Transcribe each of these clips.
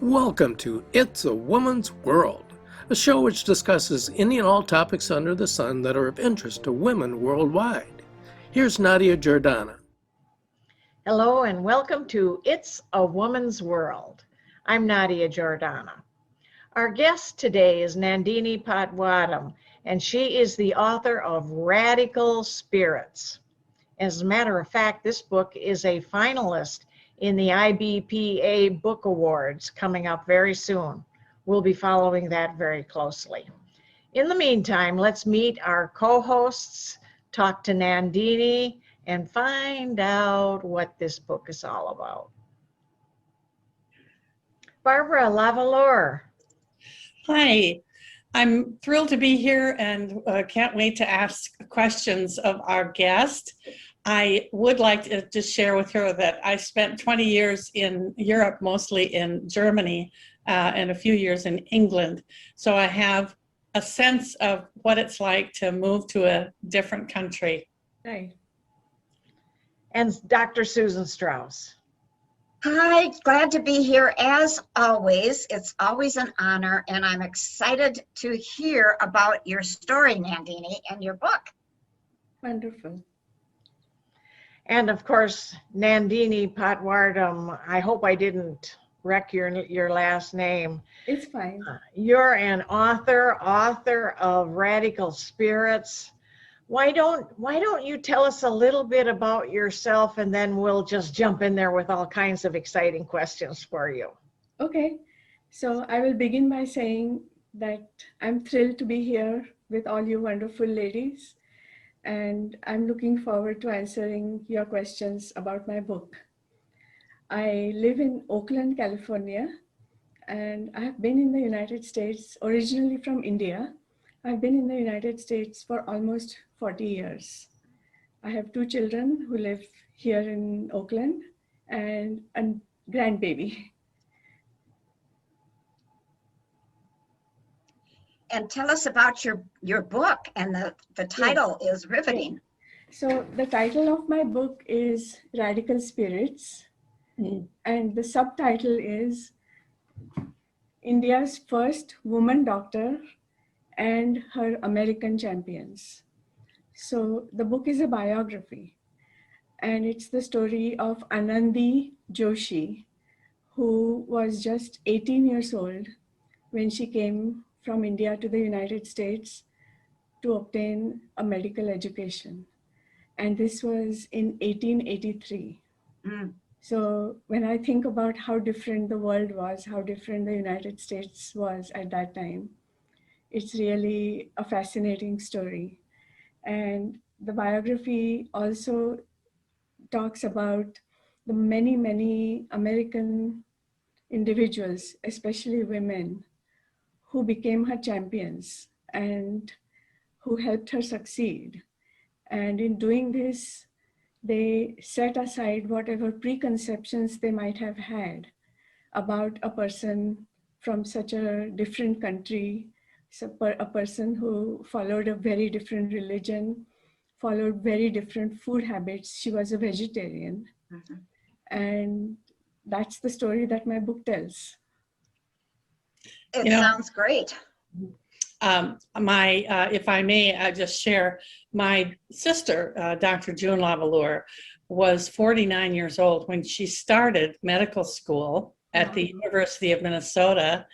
Welcome to It's a Woman's World, a show which discusses any and all topics under the sun that are of interest to women worldwide. Here's Nadia Giordana. Hello and welcome to It's a Woman's World. I'm Nadia Giordana. Our guest today is Nandini Patwardhan, and she is the author of Radical Spirits. As a matter of fact, this book is a finalist in the IBPA Book Awards coming up very soon. We'll be following that very closely. In the meantime, let's meet our co-hosts, talk to Nandini, and find out what this book is all about. Barbara Lavallure. Hi, I'm thrilled to be here and can't wait to ask questions of our guest. I would like to just share with her that I spent 20 years in Europe, mostly in Germany, and a few years in England. So I have a sense of what it's like to move to a different country. Right. And Dr. Susan Strauss. Hi, glad to be here as always. It's always an honor, and I'm excited to hear about your story, Nandini, and your book. Wonderful. And of course, Nandini Patwardhan. I hope I didn't wreck your last name. It's fine. You're an author of Radical Spirits. Why don't you tell us a little bit about yourself, and then we'll just jump in there with all kinds of exciting questions for you. Okay, so I will begin by saying that I'm thrilled to be here with all you wonderful ladies, and I'm looking forward to answering your questions about my book. I live in Oakland, California, and I have been in the United States, originally from India. I've been in the United States for almost 40 years. I have two children who live here in Oakland and a grandbaby. And tell us about your book, and the title is riveting. So the title of my book is Radical Spirits, and the subtitle is India's First Woman Doctor and Her American Champions. So the book is a biography, and it's the story of Anandi Joshi, who was just 18 years old when she came from India to the United States to obtain a medical education. And this was in 1883. So when I think about how different the world was, how different the United States was at that time, it's really a fascinating story. And the biography also talks about the many, many American individuals, especially women, who became her champions and who helped her succeed. And in doing this, they set aside whatever preconceptions they might have had about a person from such a different country, a person who followed a very different religion, followed very different food habits. She was a vegetarian. And that's the story that my book tells. It sounds great. If I may, just share, my sister, Dr. June Lavallure, was 49 years old when she started medical school at the University of Minnesota,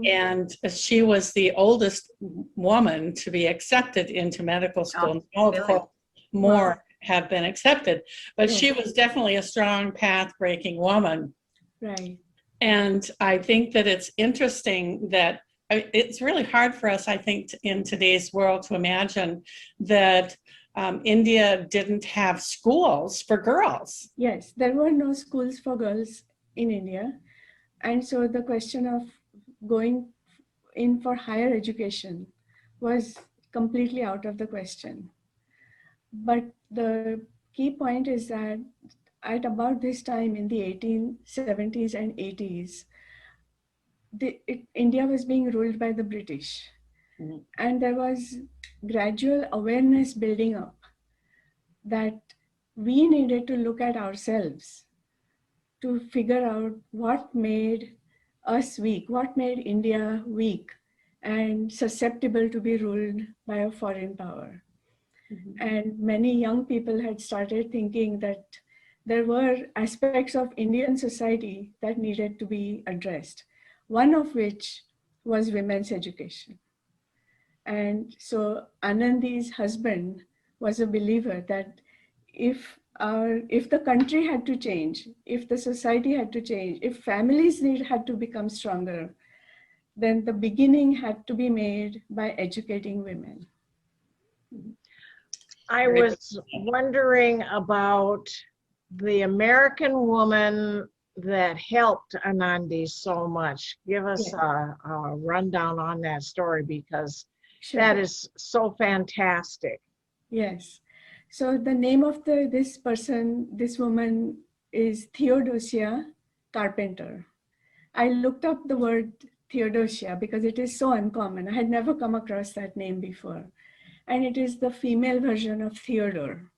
and she was the oldest woman to be accepted into medical school. Oh, of course, more have been accepted, but she was definitely a strong path-breaking woman. Right. And I think that it's interesting that it's really hard for us, I think, in today's world to imagine that India didn't have schools for girls. Yes, there were no schools for girls in India. And so the question of going in for higher education was completely out of the question. But the key point is that at about this time in the 1870s and 80s, India was being ruled by the British. And there was gradual awareness building up that we needed to look at ourselves to figure out what made us weak? What made India weak and susceptible to be ruled by a foreign power? And many young people had started thinking that there were aspects of Indian society that needed to be addressed, one of which was women's education. And so Anandi's husband was a believer that if the country had to change, if the society had to change, if families had to become stronger, then the beginning had to be made by educating women. I was wondering about the American woman that helped Anandi so much. Give us a rundown on that story, because Sure. that is so fantastic. Yes. So the name of this woman is Theodosia Carpenter. I looked up the word Theodosia because it is so uncommon. I had never come across that name before. And it is the female version of Theodore.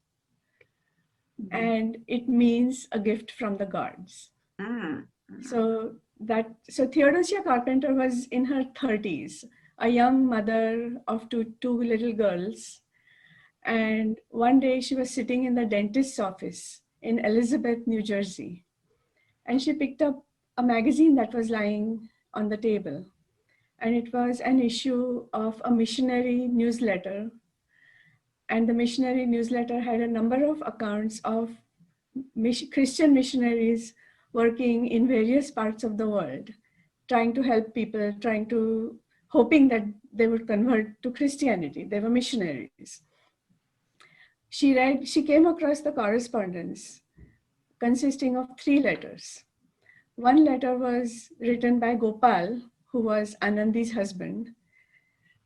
And it means a gift from the gods. So Theodosia Carpenter was in her 30s, a young mother of two little girls. And one day she was sitting in the dentist's office in Elizabeth, New Jersey. And she picked up a magazine that was lying on the table. And it was an issue of a missionary newsletter. And the missionary newsletter had a number of accounts of Christian missionaries working in various parts of the world, trying to help people, hoping that they would convert to Christianity. They were missionaries. She came across the correspondence consisting of 3 letters. One letter was written by Gopal, who was Anandi's husband.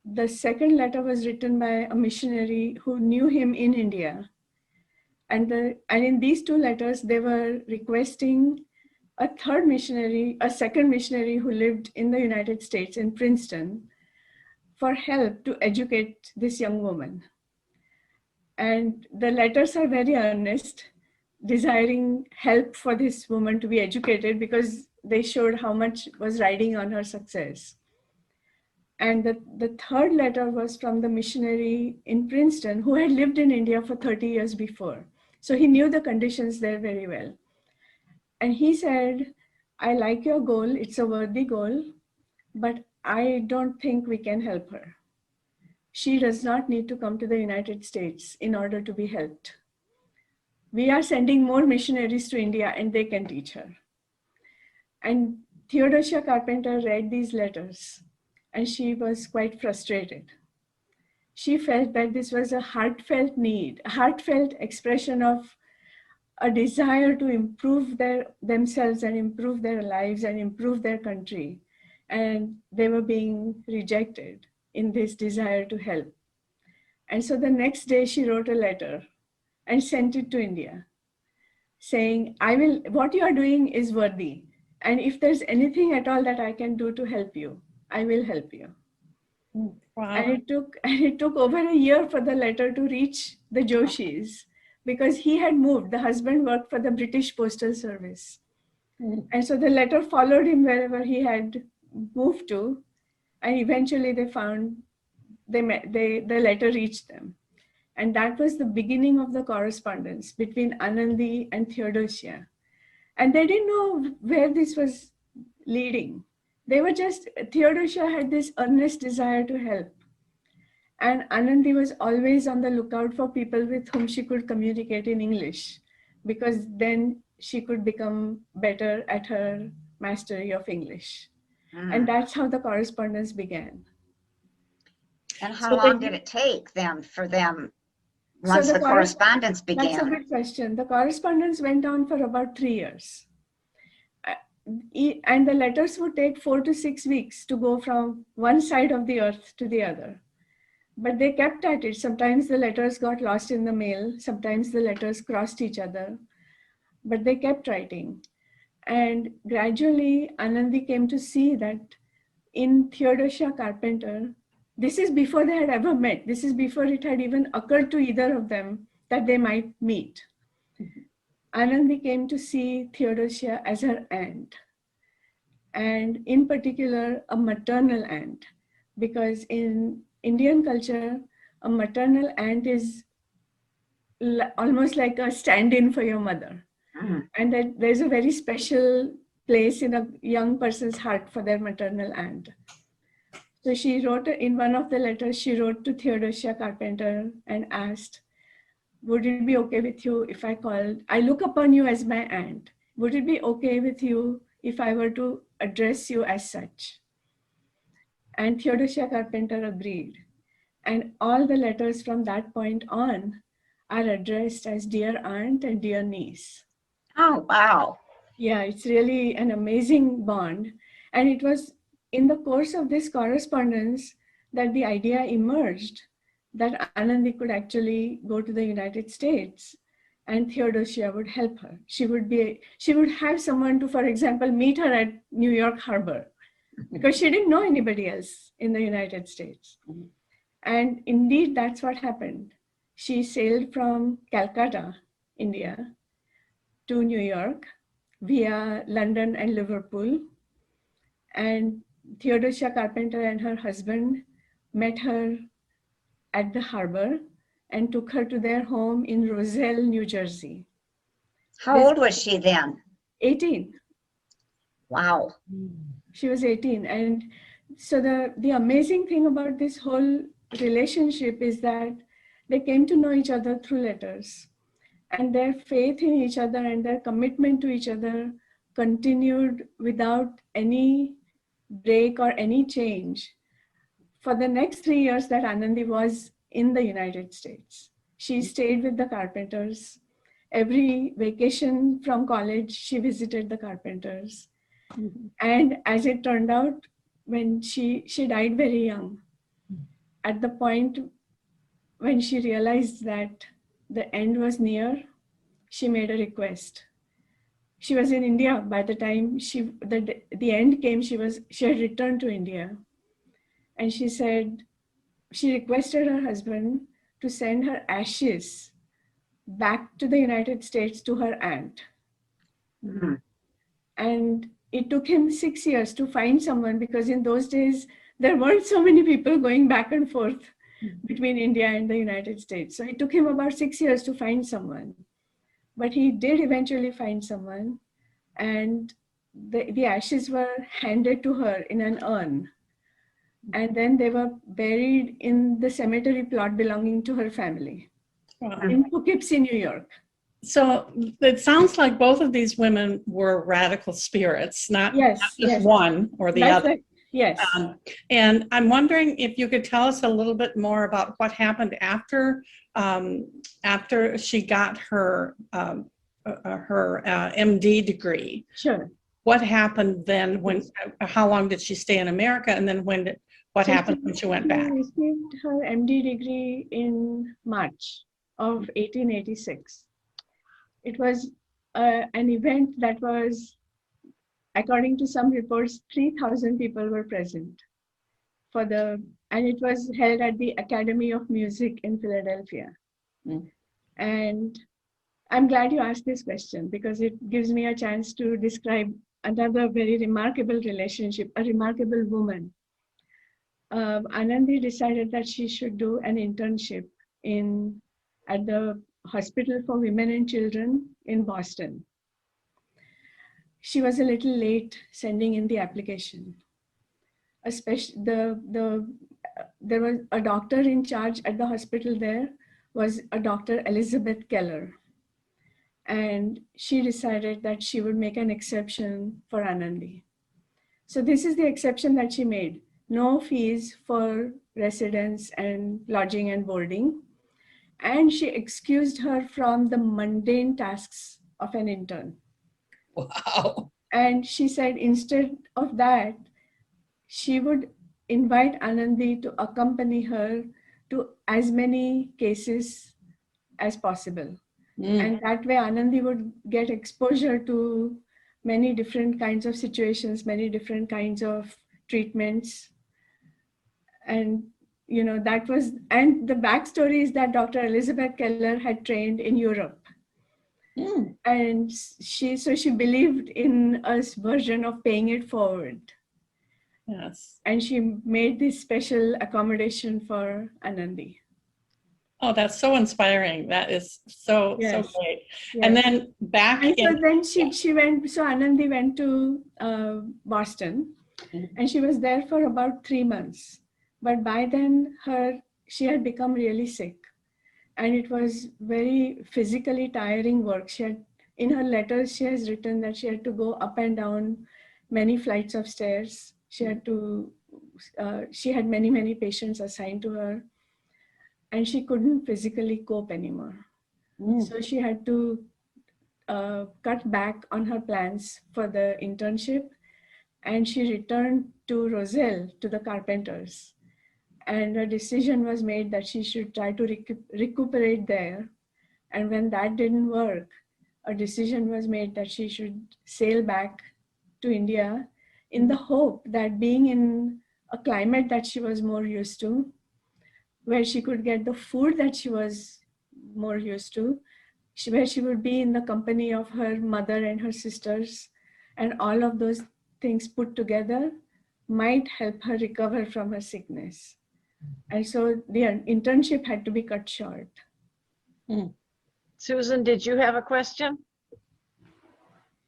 The second letter was written by a missionary who knew him in India. And in these 2 letters, they were requesting a second missionary who lived in the United States in Princeton for help to educate this young woman. And the letters are very earnest, desiring help for this woman to be educated because they showed how much was riding on her success. And the third letter was from the missionary in Princeton who had lived in India for 30 years before. So he knew the conditions there very well. And he said, I like your goal, it's a worthy goal, but I don't think we can help her. She does not need to come to the United States in order to be helped. We are sending more missionaries to India and they can teach her. And Theodosia Carpenter read these letters and she was quite frustrated. She felt that this was a heartfelt need, a heartfelt expression of a desire to improve themselves and improve their lives and improve their country. And they were being rejected in this desire to help. And so the next day she wrote a letter and sent it to India saying, what you are doing is worthy. And if there's anything at all that I can do to help you, I will help you. Wow. And it took over a year for the letter to reach the Joshis because he had moved. The husband worked for the British Postal Service. And so the letter followed him wherever he had moved to. And eventually the letter reached them. And that was the beginning of the correspondence between Anandi and Theodosia. And they didn't know where this was leading. Theodosia had this earnest desire to help. And Anandi was always on the lookout for people with whom she could communicate in English, because then she could become better at her mastery of English. And that's how the correspondence began. And how long did it take then for them once the correspondence began? That's a good question. The correspondence went on for about 3 years. And the letters would take 4 to 6 weeks to go from one side of the earth to the other. But they kept at it. Sometimes the letters got lost in the mail. Sometimes the letters crossed each other. But they kept writing. And gradually, Anandi came to see that in Theodosia Carpenter, this is before they had ever met. This is before it had even occurred to either of them that they might meet. Anandi came to see Theodosia as her aunt. and in particular, a maternal aunt, because in Indian culture, a maternal aunt is almost like a stand-in for your mother. Mm. And that there's a very special place in a young person's heart for their maternal aunt. So she wrote in one of the letters, she wrote to Theodosia Carpenter and asked, would it be okay with you if I look upon you as my aunt. Would it be okay with you if I were to address you as such? And Theodosia Carpenter agreed. And all the letters from that point on are addressed as dear aunt and dear niece. Oh, wow. Yeah, it's really an amazing bond. And it was in the course of this correspondence that the idea emerged that Anandi could actually go to the United States and Theodosia would help her. She would have someone to, for example, meet her at New York Harbor because she didn't know anybody else in the United States. And indeed, that's what happened. She sailed from Calcutta, India, to New York via London and Liverpool. And Theodosia Carpenter and her husband met her at the harbor and took her to their home in Roselle, New Jersey. How old was she then? 18. Wow. She was 18. And so the amazing thing about this whole relationship is that they came to know each other through letters. And their faith in each other and their commitment to each other continued without any break or any change for the next 3 years that Anandi was in the United States. She stayed with the Carpenters. Every vacation from college, she visited the Carpenters. And as it turned out, when she died very young, at the point when she realized that the end was near, she made a request. She was in India by the time the end came. She had returned to India, and she said she requested her husband to send her ashes back to the United States to her aunt. Mhm. And it took him 6 years to find someone because in those days there weren't so many people going back and forth between India and the United States. So it took him about 6 years to find someone. But he did eventually find someone, and the ashes were handed to her in an urn. And then they were buried in the cemetery plot belonging to her family Wow. in Poughkeepsie, New York. So it sounds like both of these women were radical spirits, not Yes, just yes. one or the That's other. right. Yes. And I'm wondering if you could tell us a little bit more about what happened after she got her MD degree. Sure. What happened then? How long did she stay in America, and then what happened when she went back? She received her MD degree in March of 1886. It was an event that was, according to some reports, 3,000 people were present and it was held at the Academy of Music in Philadelphia. And I'm glad you asked this question because it gives me a chance to describe another very remarkable relationship, a remarkable woman. Anandi decided that she should do an internship at the Hospital for Women and Children in Boston. She was a little late sending in the application. There was a doctor in charge at the hospital there, was a Dr. Elizabeth Keller. And she decided that she would make an exception for Anandi. So this is the exception that she made. No fees for residence and lodging and boarding. And she excused her from the mundane tasks of an intern. Wow. And she said instead of that, she would invite Anandi to accompany her to as many cases as possible. And that way Anandi would get exposure to many different kinds of situations, many different kinds of treatments. And and the backstory is that Dr. Elizabeth Keller had trained in Europe. Mm, And she believed in a version of paying it forward. yes. And she made this special accommodation for Anandi. Oh, that's so inspiring. That is so Yes, great. And yes. then back And so in, then yeah. she went, so Anandi went to Boston, and she was there for about 3 months. But by then she had become really sick, and it was very physically tiring work. In her letters, she has written that she had to go up and down many flights of stairs. She had many patients assigned to her, and she couldn't physically cope anymore. Mm, So she had to cut back on her plans for the internship, and she returned to Roselle, to the carpenters. And a decision was made that she should try to recuperate there. And when that didn't work, a decision was made that she should sail back to India in the hope that being in a climate that she was more used to, where she could get the food that she was more used to, where she would be in the company of her mother and her sisters, and all of those things put together might help her recover from her sickness. And so the internship had to be cut short. mm. Susan, did you have a question?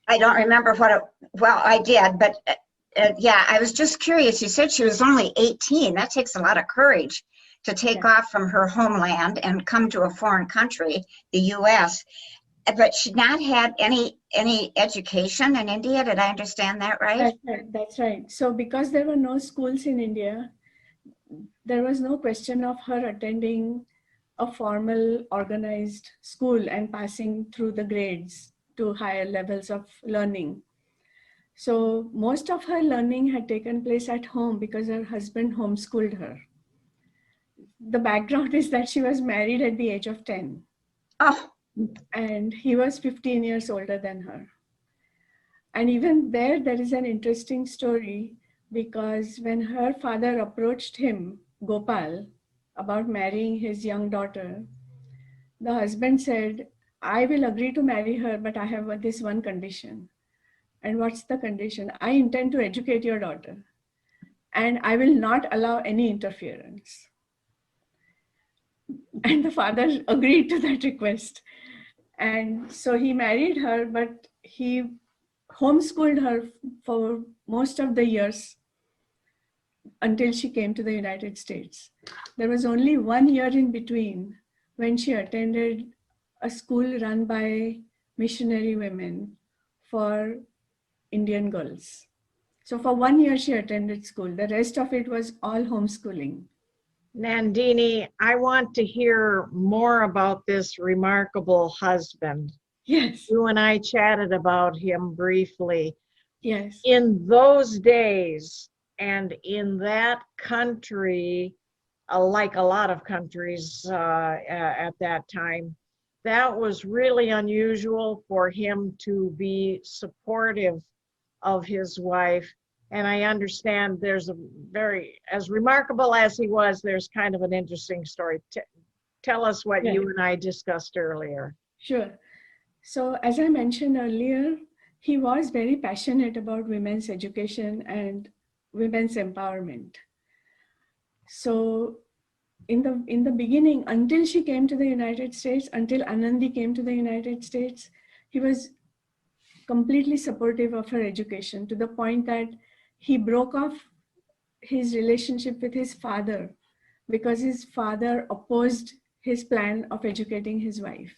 I don't remember well, I did, but yeah, I was just curious. You said she was only 18. That takes a lot of courage to take off from her homeland and come to a foreign country, the US. But she not had any education in India. Did I understand that right? That's right. So because there were no schools in India, there was no question of her attending a formal organized school and passing through the grades to higher levels of learning. So most of her learning had taken place at home because her husband homeschooled her. The background is that she was married at the age of 10. Oh, And he was 15 years older than her. And even there is an interesting story, because when her father approached him, Gopal, about marrying his young daughter, the husband said, I will agree to marry her, but I have this one condition. And what's the condition? I intend to educate your daughter, and I will not allow any interference. And the father agreed to that request. And so he married her, but he homeschooled her for most of the years until she came to the United States. There was only 1 year in between when she attended a school run by missionary women for Indian girls. So for 1 year she attended school. The rest of it was all homeschooling. Nandini, I want to hear more about this remarkable husband. Yes, You and I chatted about him briefly. yes. In those days and in that country, like a lot of countries at that time, that was really unusual for him to be supportive of his wife. And I understand there's a very, as remarkable as he was, there's kind of an interesting story. Tell us what you and I discussed earlier. Sure. So as I mentioned earlier, he was very passionate about women's education and women's empowerment. So in the beginning, until she came to the United States, until Anandi came to the United States, he was completely supportive of her education, to the point that he broke off his relationship with his father because his father opposed his plan of educating his wife.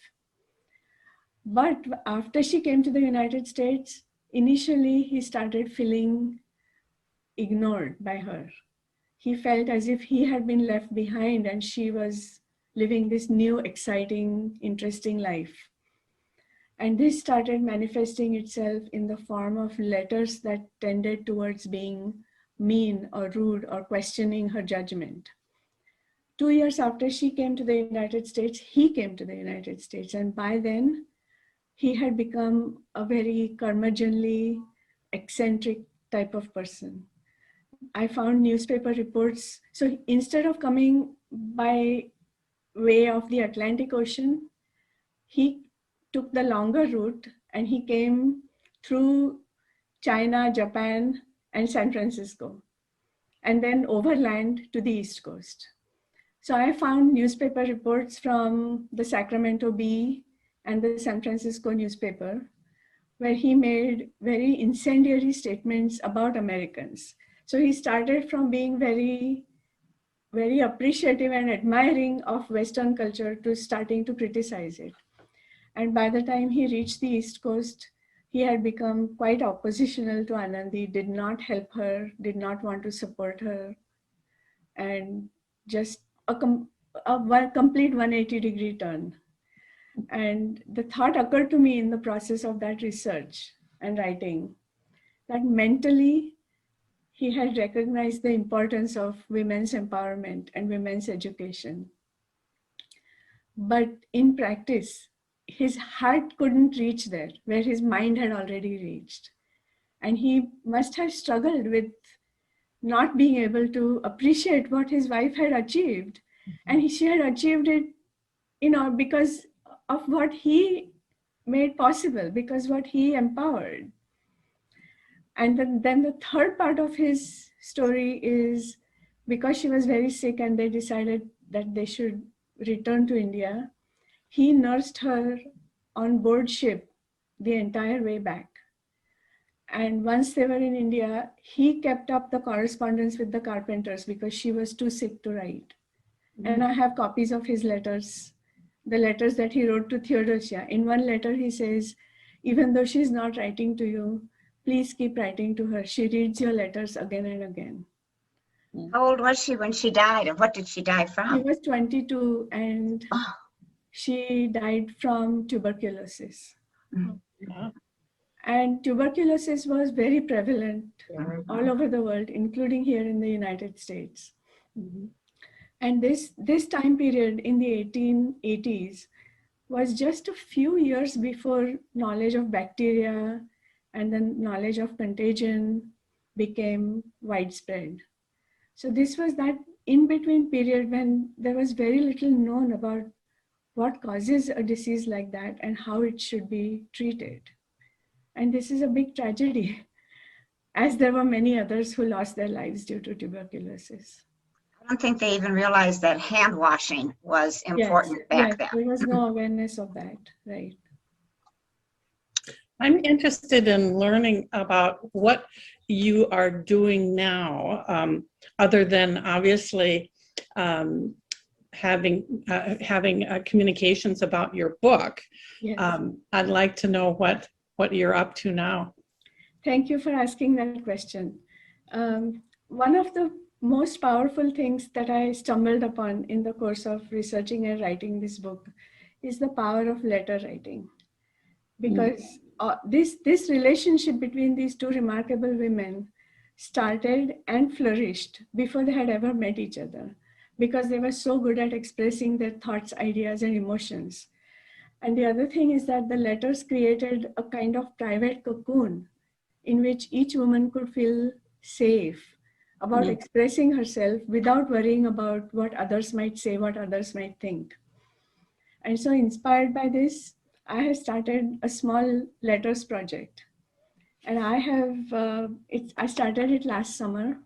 But after she came to the United States, initially he started feeling ignored by her. He felt as if he had been left behind and she was living this new, exciting, interesting life. And this started manifesting itself in the form of letters that tended towards being mean or rude or questioning her judgment. 2 years after she came to the United States, he came to the United States. And by then, he had become a very curmudgeonly, eccentric type of person. I found newspaper reports. So instead of coming by way of the Atlantic Ocean, he took the longer route and he came through China, Japan, and San Francisco, and then overland to the East Coast. So I found newspaper reports from the Sacramento Bee and the San Francisco newspaper, where he made very incendiary statements about Americans. So he started from being very, very appreciative and admiring of Western culture to starting to criticize it. And by the time he reached the East Coast, he had become quite oppositional to Anandi, did not help her, did not want to support her, and just a complete 180-degree turn. And the thought occurred to me in the process of that research and writing that mentally he had recognized the importance of women's empowerment and women's education. But in practice, his heart couldn't reach there where his mind had already reached. And he must have struggled with not being able to appreciate what his wife had achieved. And she had achieved it, because of what he made possible, because what he empowered. And then the third part of his story is because she was very sick and they decided that they should return to India, he nursed her on board ship the entire way back. And once they were in India, he kept up the correspondence with the Carpenters because she was too sick to write. And I have copies of his letters, the letters that he wrote to Theodosia. In one letter, he says, even though she's not writing to you, please keep writing to her. She reads your letters again and again. How old was she when she died, and what did she die She from? was 22 and Oh. she died from tuberculosis. Wow. And tuberculosis was very prevalent all over the world, including here in the United States. And this time period in the 1880s was just a few years before knowledge of bacteria and then knowledge of contagion became widespread. So this was that in-between period when there was very little known about what causes a disease like that and how it should be treated. And this is a big tragedy, as there were many others who lost their lives due to tuberculosis. I don't think they even realized that hand washing was important back then. There was no awareness of that, right? I'm interested in learning about what you are doing now, other than obviously having communications about your book. Yes. I'd like to know what you're up to now. Thank you for asking that question. One of the most powerful things that I stumbled upon in the course of researching and writing this book is the power of letter writing. Because this relationship between these two remarkable women started and flourished before they had ever met each other, because they were so good at expressing their thoughts, ideas, and emotions. And the other thing is that the letters created a kind of private cocoon in which each woman could feel safe about expressing herself without worrying about what others might say, what others might think. And so inspired by this, I have started a small letters project. And I started it last summer,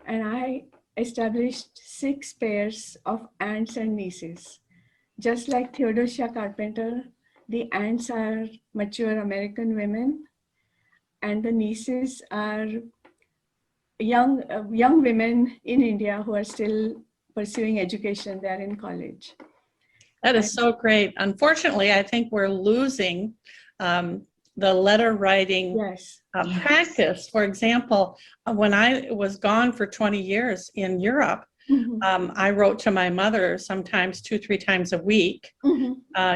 and I established 6 pairs of aunts and nieces. Just like Theodosia Carpenter, the aunts are mature American women, and the nieces are young women in India who are still pursuing education. They're in college. That is so great. Unfortunately, I think we're losing the letter writing practice. For example, when I was gone for 20 years in Europe, I wrote to my mother sometimes 2-3 times a week,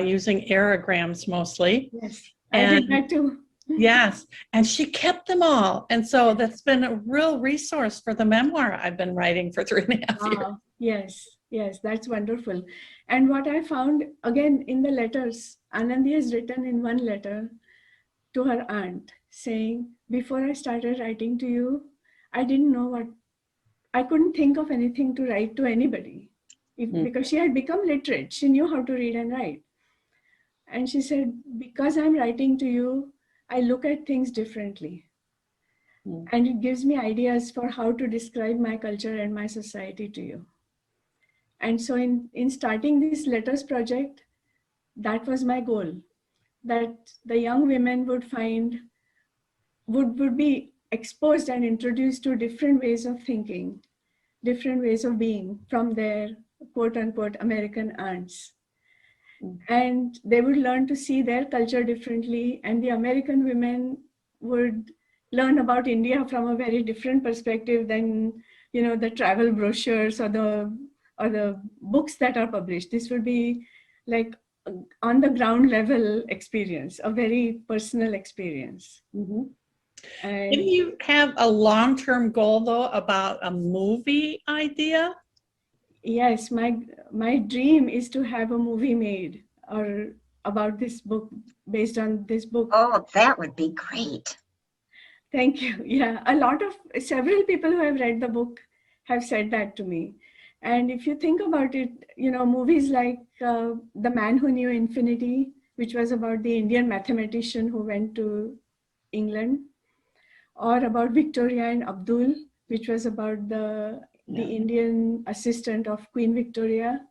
using aerograms mostly. Yes, and I did that too. Yes, and she kept them all. And so that's been a real resource for the memoir I've been writing for 3.5 years. Yes, that's wonderful. And what I found, again, in the letters, Anandi has written in one letter to her aunt saying, before I started writing to you, I couldn't think of anything to write to anybody because she had become literate. She knew how to read and write. And she said, because I'm writing to you, I look at things differently. And it gives me ideas for how to describe my culture and my society to you. And so in starting this letters project, that was my goal, that the young women would be exposed and introduced to different ways of thinking, different ways of being from their quote unquote American aunts. And they would learn to see their culture differently, and the American women would learn about India from a very different perspective than, you know, the travel brochures or the books that are published. This would be like on the ground level experience, a very personal experience. And Didn't you have a long-term goal though about a movie idea? yes, my dream is to have a movie made or about this book, based on this book. Oh, that would be great. Thank you. Yeah, several people who have read the book have said that to me. And if you think about it, you know, movies like The Man Who Knew Infinity, which was about the Indian mathematician who went to England, or about Victoria and Abdul, which was about the Indian assistant of Queen Victoria.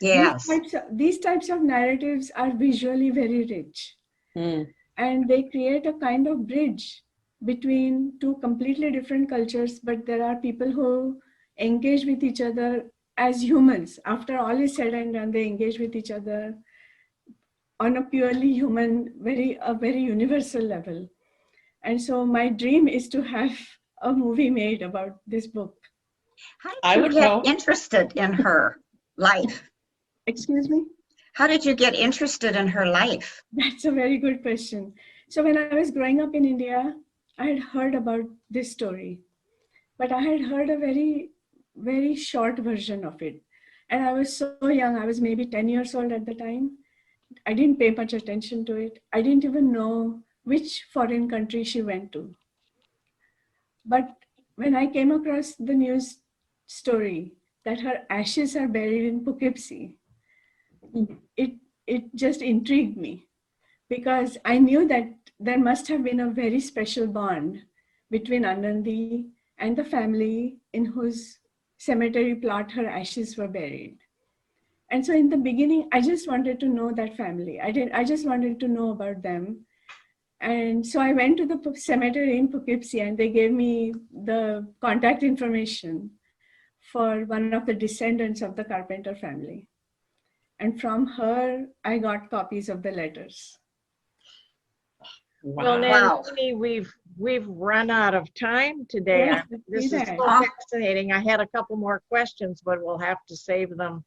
Yes. These types of narratives are visually very rich. And they create a kind of bridge between two completely different cultures, but there are people who engage with each other as humans. After all is said and done, they engage with each other on a purely human, a very universal level. And so my dream is to have a movie made about this book. How I did would you get hope. interested in her life? Excuse me? How did you get interested in her life? That's a very good question. So when I was growing up in India, I had heard about this story, but I had heard a very, very short version of it. And I was so young, I was maybe 10 years old at the time. I didn't pay much attention to it. I didn't even know which foreign country she went to. But when I came across the news story that her ashes are buried in Poughkeepsie, it, it just intrigued me, because I knew that there must have been a very special bond between Anandi and the family in whose cemetery plot her ashes were buried. And so in the beginning, I just wanted to know that family. I just wanted to know about them. And so I went to the cemetery in Poughkeepsie, and they gave me the contact information for one of the descendants of the Carpenter family. And from her, I got copies of the letters. Well, Wow. Nandini, we've run out of time today. Yes, This is so that. fascinating. I had a couple more questions, but we'll have to save them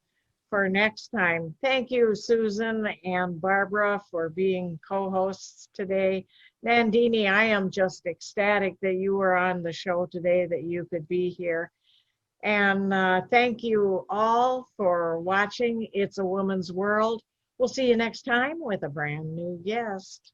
for next time. Thank you, Susan and Barbara, for being co-hosts today. Nandini, I am just ecstatic that you were on the show today, that you could be here. And thank you all for watching It's a Woman's World. We'll see you next time with a brand new guest.